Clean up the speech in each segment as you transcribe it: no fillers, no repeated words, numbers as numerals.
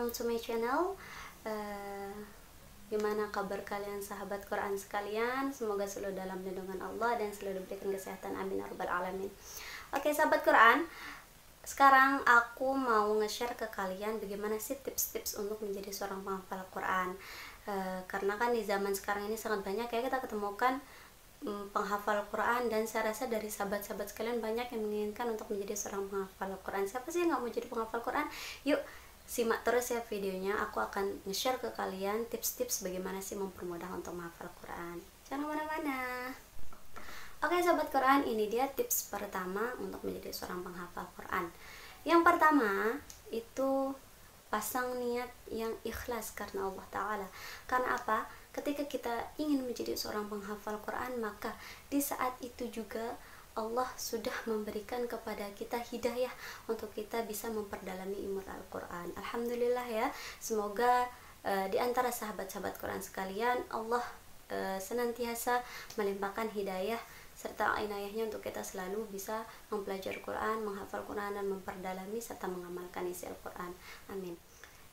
welcome to my channel. Gimana kabar kalian sahabat Quran sekalian? Semoga selalu dalam lindungan Allah dan selalu diberikan kesehatan, amin ya rabbal alamin. Oke sahabat Quran, sekarang aku mau nge-share ke kalian bagaimana sih tips-tips untuk menjadi seorang penghafal Quran. Karena kan di zaman sekarang ini sangat banyak ya kita ketemukan penghafal Quran, dan saya rasa dari sahabat-sahabat sekalian banyak yang menginginkan untuk menjadi seorang penghafal Quran. Siapa sih yang nggak mau jadi penghafal Quran? Yuk simak terus ya videonya, aku akan nge-share ke kalian tips-tips bagaimana sih mempermudah untuk menghafal Quran. Jangan mana-mana. Oke sahabat Quran, ini dia tips pertama untuk menjadi seorang penghafal Quran. Yang pertama itu pasang niat yang ikhlas karena Allah Ta'ala. Karena apa? Ketika kita ingin menjadi seorang penghafal Quran, maka di saat itu juga Allah sudah memberikan kepada kita hidayah untuk kita bisa memperdalami ilmu Al-Quran. Alhamdulillah ya, semoga di antara sahabat-sahabat Quran sekalian Allah senantiasa melimpahkan hidayah serta inayahnya untuk kita selalu bisa mempelajari Quran, menghafal Quran, dan memperdalami serta mengamalkan isi Al-Quran. Amin.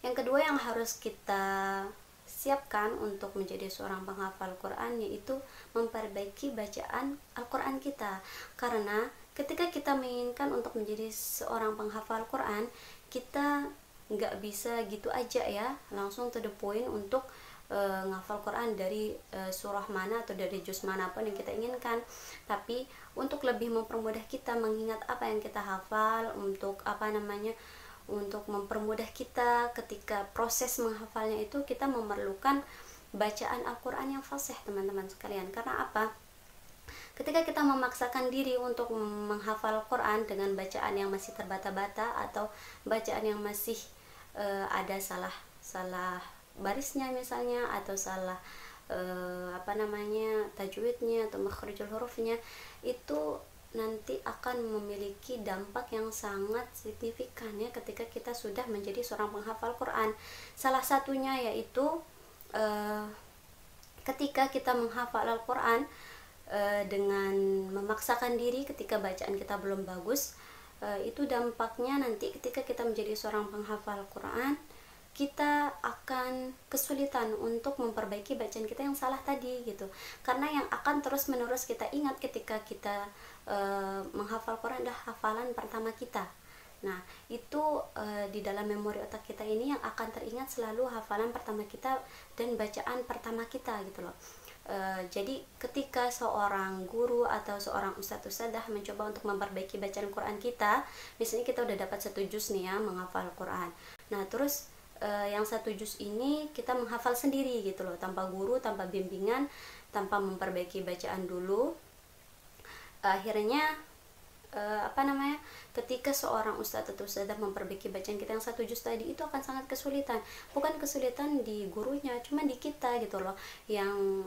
Yang kedua yang harus kita siapkan untuk menjadi seorang penghafal Quran yaitu memperbaiki bacaan Al-Quran kita. Karena ketika kita menginginkan untuk menjadi seorang penghafal Quran, kita nggak bisa gitu aja ya langsung to the point untuk menghafal Quran dari surah mana atau dari juz manapun yang kita inginkan. Tapi untuk lebih mempermudah kita mengingat apa yang kita hafal, untuk untuk mempermudah kita ketika proses menghafalnya itu, kita memerlukan bacaan Al-Quran yang fasih teman-teman sekalian. Karena apa? Ketika kita memaksakan diri untuk menghafal Quran dengan bacaan yang masih terbata-bata atau bacaan yang masih ada salah barisnya misalnya, atau salah tajwidnya atau makhrijul hurufnya, itu nanti akan memiliki dampak yang sangat signifikan ya ketika kita sudah menjadi seorang penghafal Quran. Salah satunya yaitu ketika kita menghafal Al-Quran dengan memaksakan diri ketika bacaan kita belum bagus, itu dampaknya nanti ketika kita menjadi seorang penghafal Quran, kita akan kesulitan untuk memperbaiki bacaan kita yang salah tadi gitu. Karena yang akan terus menerus kita ingat ketika kita menghafal Quran adalah hafalan pertama kita. Nah itu di dalam memori otak kita ini yang akan teringat selalu hafalan pertama kita dan bacaan pertama kita gitu loh. Jadi ketika seorang guru atau seorang ustadz mencoba untuk memperbaiki bacaan Quran kita, misalnya kita udah dapat 1 juz nih ya menghafal Quran. Nah terus yang 1 juz ini kita menghafal sendiri gitu loh, tanpa guru, tanpa bimbingan, tanpa memperbaiki bacaan dulu. Akhirnya ketika seorang ustadz atau ustadzah memperbaiki bacaan kita yang 1 juz tadi, itu akan sangat kesulitan. Bukan kesulitan di gurunya, cuma di kita gitu loh yang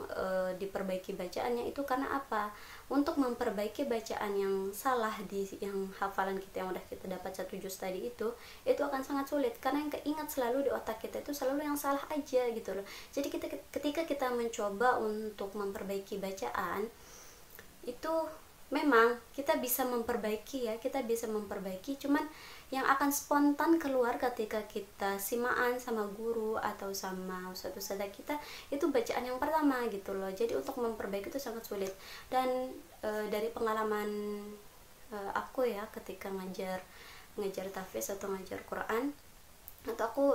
diperbaiki bacaannya itu. Karena apa? Untuk memperbaiki bacaan yang salah di yang hafalan kita yang udah kita dapat 1 juz tadi itu akan sangat sulit, karena yang keingat selalu di otak kita itu selalu yang salah aja gitu loh. Jadi ketika kita mencoba untuk memperbaiki bacaan itu, memang kita bisa memperbaiki ya, cuman yang akan spontan keluar ketika kita simaan sama guru atau sama ustadz kita itu bacaan yang pertama gitu loh. Jadi untuk memperbaiki itu sangat sulit. Dan dari pengalaman aku ya ketika ngajar tahfiz atau ngajar Quran, atau aku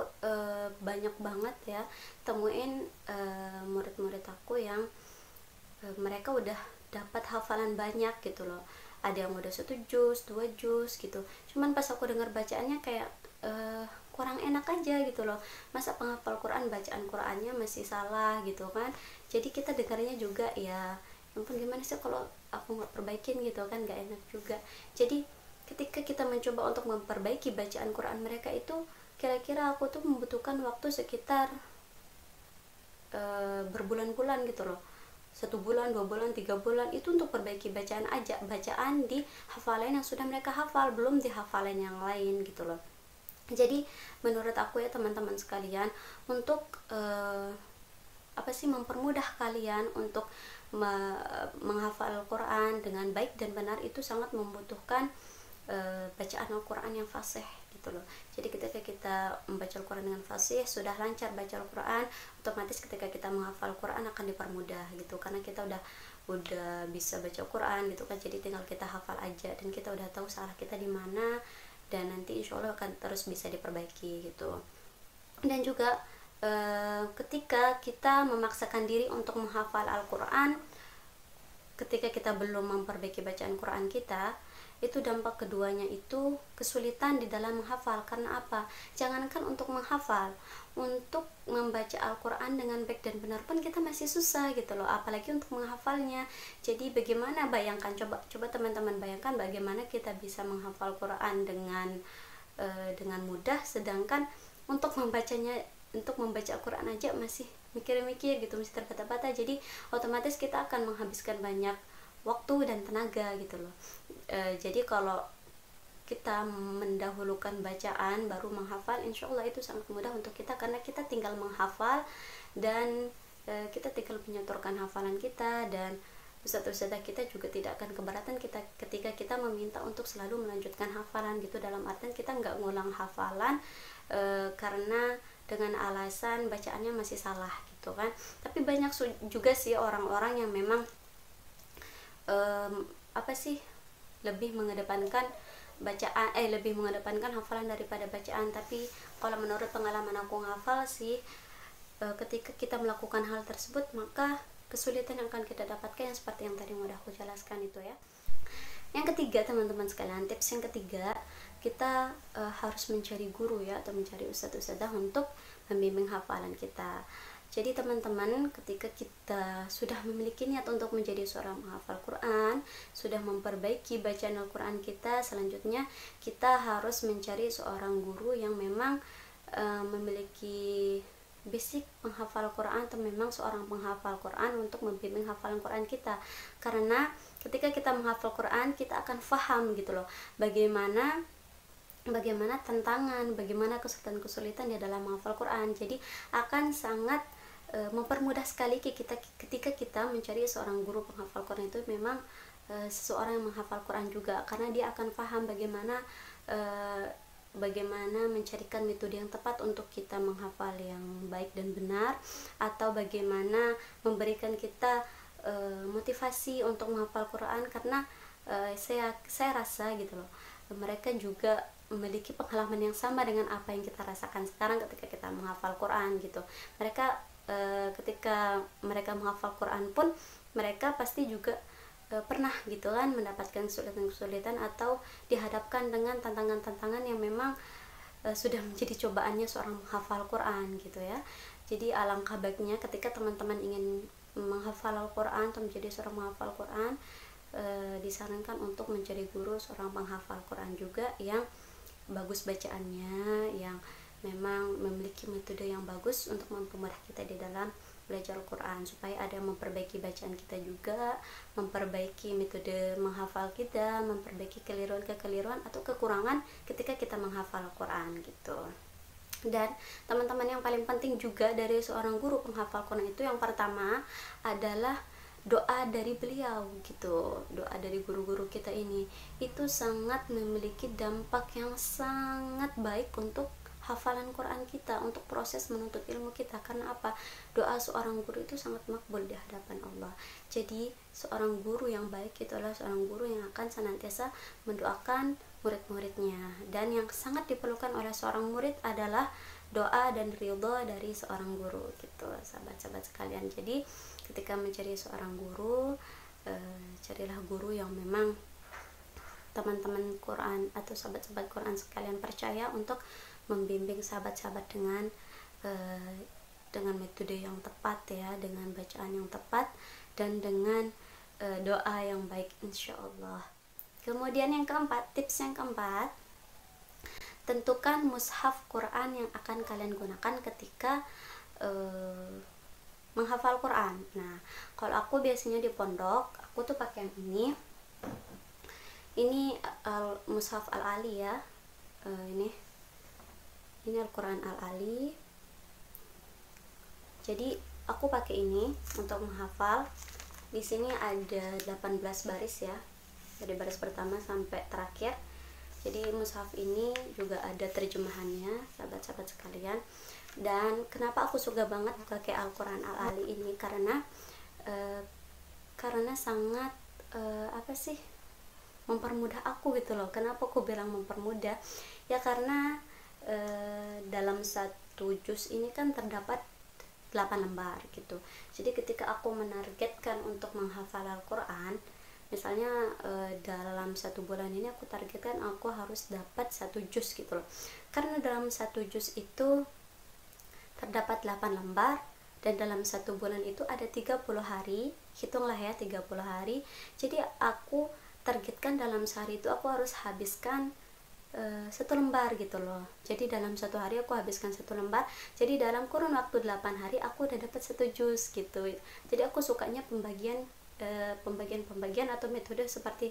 banyak banget ya temuin murid-murid aku yang mereka udah dapat hafalan banyak gitu loh. Ada yang udah 1 juz, 2 juz gitu. Cuman pas aku dengar bacaannya kayak kurang enak aja gitu loh. Masa penghafal Quran bacaan Qurannya masih salah gitu kan. Jadi kita dengarnya juga ya, ampun gimana sih kalau aku nggak perbaikin gitu kan, nggak enak juga. Jadi ketika kita mencoba untuk memperbaiki bacaan Quran mereka itu, kira-kira aku tuh membutuhkan waktu sekitar berbulan-bulan gitu loh. 1 bulan, 2 bulan, 3 bulan itu untuk perbaiki bacaan di hafalan yang sudah mereka hafal, belum di hafalan yang lain gitu loh. Jadi menurut aku ya teman-teman sekalian, untuk mempermudah kalian untuk menghafal Al-Quran dengan baik dan benar itu sangat membutuhkan bacaan Al-Quran yang fasih gitu loh. Jadi ketika kita membaca Al-Quran dengan fasih, sudah lancar baca Al-Quran, otomatis ketika kita menghafal Al-Quran akan dipermudah gitu, karena kita udah bisa baca Al-Quran gitu kan. Jadi tinggal kita hafal aja dan kita udah tahu salah kita di mana, dan nanti insya Allah akan terus bisa diperbaiki gitu. Dan juga ketika kita memaksakan diri untuk menghafal Al-Quran, ketika kita belum memperbaiki bacaan Quran kita, itu dampak keduanya itu kesulitan di dalam menghafal. Karena apa? Jangankan untuk menghafal, untuk membaca Al-Quran dengan baik dan benar pun kita masih susah gitu loh, apalagi untuk menghafalnya. Jadi bagaimana, bayangkan, coba teman-teman bayangkan bagaimana kita bisa menghafal Quran dengan mudah, sedangkan untuk membaca Al-Quran aja masih mikir-mikir gitu, mesti terbata-bata. Jadi otomatis kita akan menghabiskan banyak waktu dan tenaga gitu loh. Jadi kalau kita mendahulukan bacaan baru menghafal, insya Allah itu sangat mudah untuk kita, karena kita tinggal menghafal dan kita tinggal menyetorkan hafalan kita, dan ustadz-ustadzah kita juga tidak akan keberatan ketika kita meminta untuk selalu melanjutkan hafalan gitu, dalam artian kita nggak ngulang hafalan karena dengan alasan bacaannya masih salah gitu kan. Tapi banyak juga sih orang-orang yang memang lebih mengedepankan bacaan, lebih mengedepankan hafalan daripada bacaan. Tapi kalau menurut pengalaman aku ngafal sih, ketika kita melakukan hal tersebut, maka kesulitan yang akan kita dapatkan yang seperti yang tadi udah aku jelaskan itu ya. Yang ketiga teman-teman sekalian, tips yang ketiga, kita harus mencari guru ya, atau mencari ustadz-ustadzah untuk membimbing hafalan kita. Jadi teman-teman, ketika kita sudah memiliki niat untuk menjadi seorang penghafal Quran, sudah memperbaiki bacaan Al-Quran kita, selanjutnya kita harus mencari seorang guru yang memang memiliki basic penghafal Quran, atau memang seorang penghafal Quran untuk membimbing hafalan Quran kita. Karena ketika kita menghafal Quran, kita akan paham gitu loh, bagaimana tantangan, bagaimana kesulitan-kesulitan di dalam menghafal Quran. Jadi akan sangat mempermudah sekali ketika kita mencari seorang guru penghafal Quran, itu memang seseorang yang menghafal Quran juga, karena dia akan paham bagaimana mencarikan metode yang tepat untuk kita menghafal yang baik dan benar, atau bagaimana memberikan kita motivasi untuk menghafal Quran. Karena saya rasa gitu loh, mereka juga memiliki pengalaman yang sama dengan apa yang kita rasakan sekarang ketika kita menghafal Quran gitu. Mereka ketika mereka menghafal Quran pun, mereka pasti juga pernah gitu kan mendapatkan kesulitan-kesulitan, atau dihadapkan dengan tantangan-tantangan yang memang sudah menjadi cobaannya seorang menghafal Quran gitu ya. Jadi alangkah baiknya ketika teman-teman ingin menghafal Al-Quran atau menjadi seorang menghafal Quran, disarankan untuk mencari guru seorang penghafal Quran juga yang bagus bacaannya, yang memang memiliki metode yang bagus untuk mempermudah kita di dalam belajar Al-Quran, supaya ada memperbaiki bacaan kita juga, memperbaiki metode menghafal kita, memperbaiki kekeliruan atau kekurangan ketika kita menghafal Al-Quran gitu. Dan teman-teman, yang paling penting juga dari seorang guru penghafal Quran itu, yang pertama adalah doa dari beliau gitu. Doa dari guru-guru kita ini itu sangat memiliki dampak yang sangat baik untuk hafalan Quran kita, untuk proses menuntut ilmu kita. Karena apa? Doa seorang guru itu sangat makbul di hadapan Allah. Jadi seorang guru yang baik itu adalah seorang guru yang akan senantiasa mendoakan murid-muridnya. Dan yang sangat diperlukan oleh seorang murid adalah doa dan ridho dari seorang guru gitu, sahabat-sahabat sekalian. Jadi ketika mencari seorang guru, carilah guru yang memang teman-teman Quran atau sahabat-sahabat Quran sekalian percaya untuk membimbing sahabat-sahabat dengan metode yang tepat ya, dengan bacaan yang tepat, dan dengan doa yang baik insya Allah. Kemudian yang keempat, tips yang keempat, tentukan mushaf Quran yang akan kalian gunakan ketika menghafal Quran. Nah, kalau aku biasanya di pondok, aku tuh pakai yang ini. Ini mushaf Al-Ali ya. Ini Al-Quran Al-Ali. Jadi aku pakai ini untuk menghafal. Di sini ada 18 baris ya, dari baris pertama sampai terakhir. Jadi mushaf ini juga ada terjemahannya, sahabat-sahabat sekalian. Dan kenapa aku suka banget pakai Al-Quran Al-Ali ini, karena sangat apa sih, mempermudah aku gitu loh. Kenapa aku bilang mempermudah? Ya karena dalam satu juz ini kan terdapat 8 lembar gitu. Jadi ketika aku menargetkan untuk menghafal Al-Quran, misalnya dalam 1 bulan ini aku targetkan aku harus dapat 1 juz gitu loh. Karena dalam 1 juz itu terdapat 8 lembar, dan dalam 1 bulan itu ada 30 hari, hitunglah ya 30 hari. Jadi aku targetkan dalam sehari itu aku harus habiskan 1 lembar gitu loh. Jadi dalam 1 hari aku habiskan 1 lembar. Jadi dalam kurun waktu 8 hari aku udah dapat 1 juz gitu. Jadi aku sukanya pembagian atau metode seperti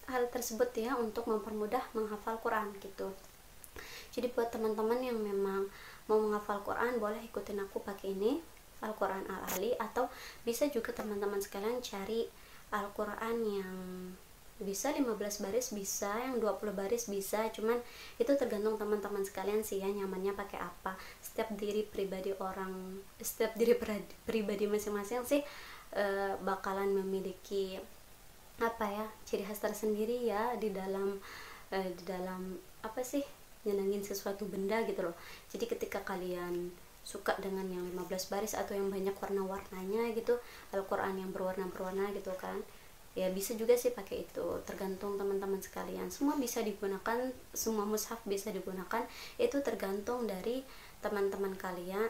hal tersebut ya, untuk mempermudah menghafal Quran gitu. Jadi buat teman-teman yang memang mau menghafal Quran, boleh ikutin aku pakai ini, Al-Quran Al-Ali, atau bisa juga teman-teman sekalian cari Al-Quran yang bisa 15 baris, bisa yang 20 baris bisa, cuman itu tergantung teman-teman sekalian sih ya, nyamannya pakai apa. Setiap diri pribadi masing-masing sih bakalan memiliki apa ya, ciri khas tersendiri ya di dalam apa sih, nyenengin sesuatu benda gitu loh. Jadi ketika kalian suka dengan yang 15 baris atau yang banyak warna-warnanya gitu, Al-Quran yang berwarna-warna gitu kan, ya bisa juga sih pakai itu, tergantung teman-teman sekalian. Semua bisa digunakan, semua mushaf bisa digunakan, itu tergantung dari teman-teman kalian,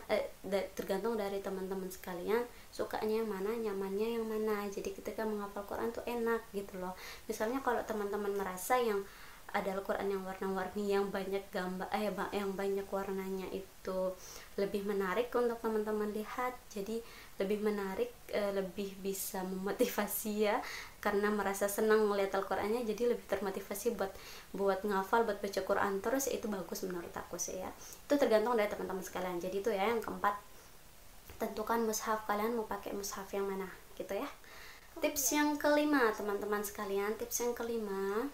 tergantung dari teman-teman sekalian sukanya yang mana, nyamannya yang mana. Jadi ketika menghafal Quran tuh enak gitu loh. Misalnya kalau teman-teman merasa yang ada Al-Quran yang warna-warni, yang banyak gambar, yang banyak warnanya itu lebih menarik untuk teman-teman lihat, jadi lebih menarik, lebih bisa memotivasi ya, karena merasa senang melihat Al-Qurannya, jadi lebih termotivasi buat ngafal, buat baca Quran terus. Itu bagus menurut aku sih ya. Itu tergantung dari teman-teman sekalian. Jadi itu ya yang keempat, tentukan mushaf kalian mau pakai mushaf yang mana gitu ya. Tips yang kelima teman-teman sekalian, tips yang kelima,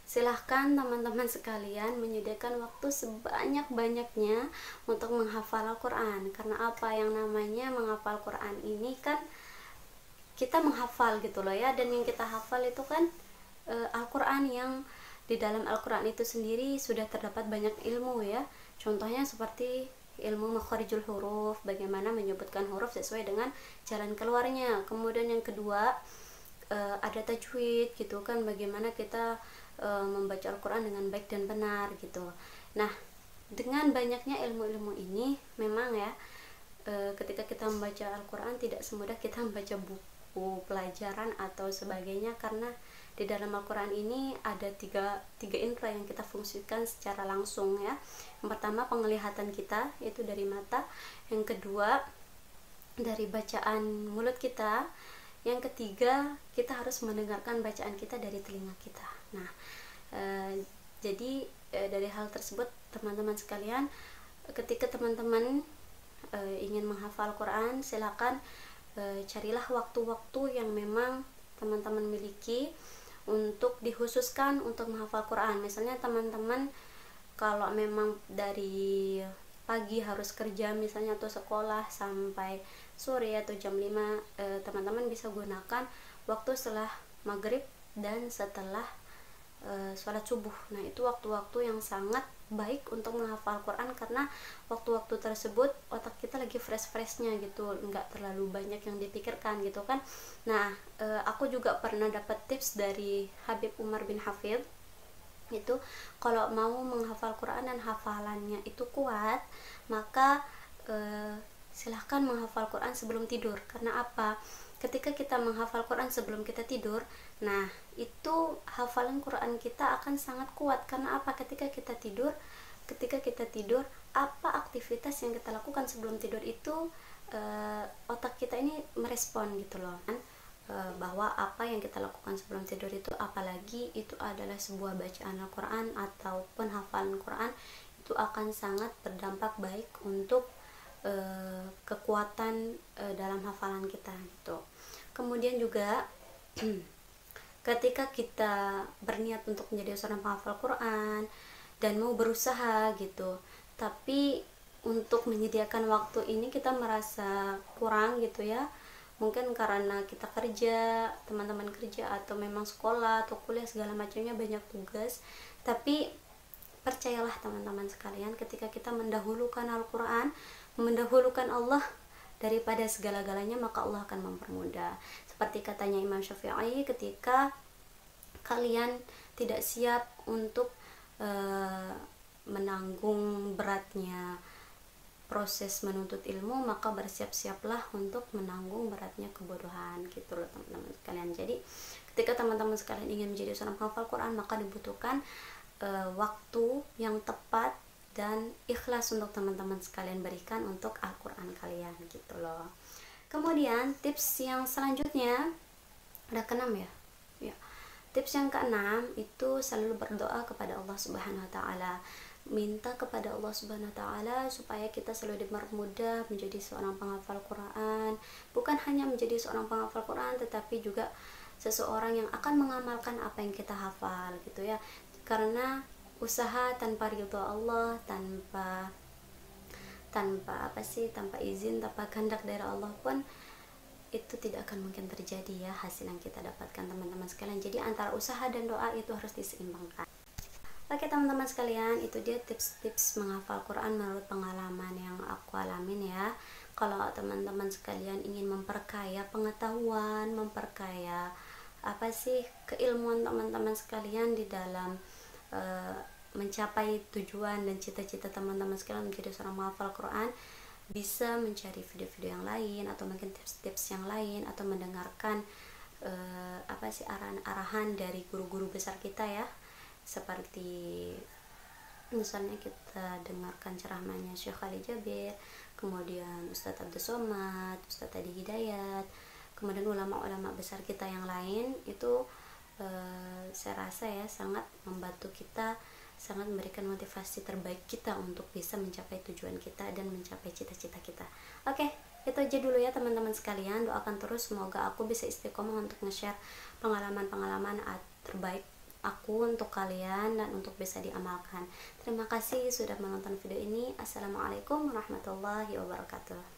silahkan teman-teman sekalian menyediakan waktu sebanyak-banyaknya untuk menghafal Al-Quran. Karena apa, yang namanya menghafal Quran ini kan kita menghafal gitu loh ya, dan yang kita hafal itu kan Al-Quran. Yang di dalam Al-Quran itu sendiri sudah terdapat banyak ilmu ya. Contohnya seperti ilmu makharijul huruf, bagaimana menyebutkan huruf sesuai dengan jalan keluarnya. Kemudian yang kedua ada tajwid gitu kan, bagaimana kita membaca Al-Quran dengan baik dan benar gitu. Nah, dengan banyaknya ilmu-ilmu ini memang ya, ketika kita membaca Al-Quran tidak semudah kita membaca buku pelajaran atau sebagainya, karena di dalam Al-Quran ini ada tiga indera yang kita fungsikan secara langsung ya. Yang pertama penglihatan kita, itu dari mata. Yang kedua dari bacaan mulut kita. Yang ketiga kita harus mendengarkan bacaan kita dari telinga kita. Nah, jadi dari hal tersebut teman-teman sekalian, ketika teman-teman ingin menghafal Quran, silakan carilah waktu-waktu yang memang teman-teman miliki untuk dikhususkan untuk menghafal Quran. Misalnya teman-teman kalau memang dari pagi harus kerja misalnya atau sekolah sampai sore atau jam 5, teman-teman bisa gunakan waktu setelah maghrib dan setelah sholat subuh. Nah, itu waktu-waktu yang sangat baik untuk menghafal Quran, karena waktu-waktu tersebut otak kita lagi fresh-freshnya gitu, nggak terlalu banyak yang dipikirkan gitu kan. Nah, aku juga pernah dapat tips dari Habib Umar bin Hafidh, itu kalau mau menghafal Quran dan hafalannya itu kuat, maka silahkan menghafal Quran sebelum tidur. Karena apa? Ketika kita menghafal Quran sebelum kita tidur, nah itu hafalan Quran kita akan sangat kuat. Karena apa? Ketika kita tidur, apa aktivitas yang kita lakukan sebelum tidur itu otak kita ini merespon gitu loh kan, bahwa apa yang kita lakukan sebelum tidur itu, apalagi itu adalah sebuah bacaan Al-Quran ataupun hafalan Quran, itu akan sangat berdampak baik untuk kekuatan dalam hafalan kita gitu. Kemudian juga ketika kita berniat untuk menjadi seorang penghafal Quran dan mau berusaha gitu, tapi untuk menyediakan waktu ini kita merasa kurang gitu ya, mungkin karena kita kerja, teman-teman kerja, atau memang sekolah atau kuliah segala macamnya banyak tugas. Tapi percayalah teman-teman sekalian, ketika kita mendahulukan Al-Quran, mendahulukan Allah daripada segala-galanya, maka Allah akan mempermudah. Seperti katanya Imam Syafi'i, ketika kalian tidak siap untuk menanggung beratnya proses menuntut ilmu, maka bersiap-siaplah untuk menanggung beratnya kebodohan, gitu loh teman-teman sekalian. Jadi ketika teman-teman sekalian ingin menjadi seorang penghafal Quran, maka dibutuhkan waktu yang tepat dan ikhlas untuk teman-teman sekalian berikan untuk Al-Quran kalian, gitu loh. Kemudian tips yang selanjutnya, ada keenam ya. Tips yang keenam itu selalu berdoa kepada Allah Subhanahu wa taala. Minta kepada Allah Subhanahu wa taala supaya kita selalu dipermudah menjadi seorang penghafal Quran. Bukan hanya menjadi seorang penghafal Quran, tetapi juga seseorang yang akan mengamalkan apa yang kita hafal, gitu ya. Karena usaha tanpa ridho Allah, tanpa izin, tanpa kehendak dari Allah pun itu tidak akan mungkin terjadi ya, hasil yang kita dapatkan teman-teman sekalian. Jadi antara usaha dan doa itu harus diseimbangkan. Oke teman-teman sekalian, itu dia tips-tips menghafal Quran menurut pengalaman yang aku alamin ya. Kalau teman-teman sekalian ingin memperkaya pengetahuan, memperkaya keilmuan teman-teman sekalian di dalam mencapai tujuan dan cita-cita teman-teman sekalian menjadi seorang penghafal Quran, bisa mencari video-video yang lain atau mungkin tips-tips yang lain, atau mendengarkan arahan-arahan dari guru-guru besar kita ya, seperti misalnya kita dengarkan ceramahnya Syekh Khalid Jabir, kemudian Ustadz Abdul Somad, Ustadz Adi Hidayat, kemudian ulama-ulama besar kita yang lain. Itu saya rasa ya sangat membantu kita, sangat memberikan motivasi terbaik kita untuk bisa mencapai tujuan kita dan mencapai cita-cita kita. Oke, itu aja dulu ya teman-teman sekalian. Doakan terus semoga aku bisa istiqomah untuk nge-share pengalaman-pengalaman terbaik aku untuk kalian dan untuk bisa diamalkan. Terima kasih sudah menonton video ini. Assalamualaikum warahmatullahi wabarakatuh.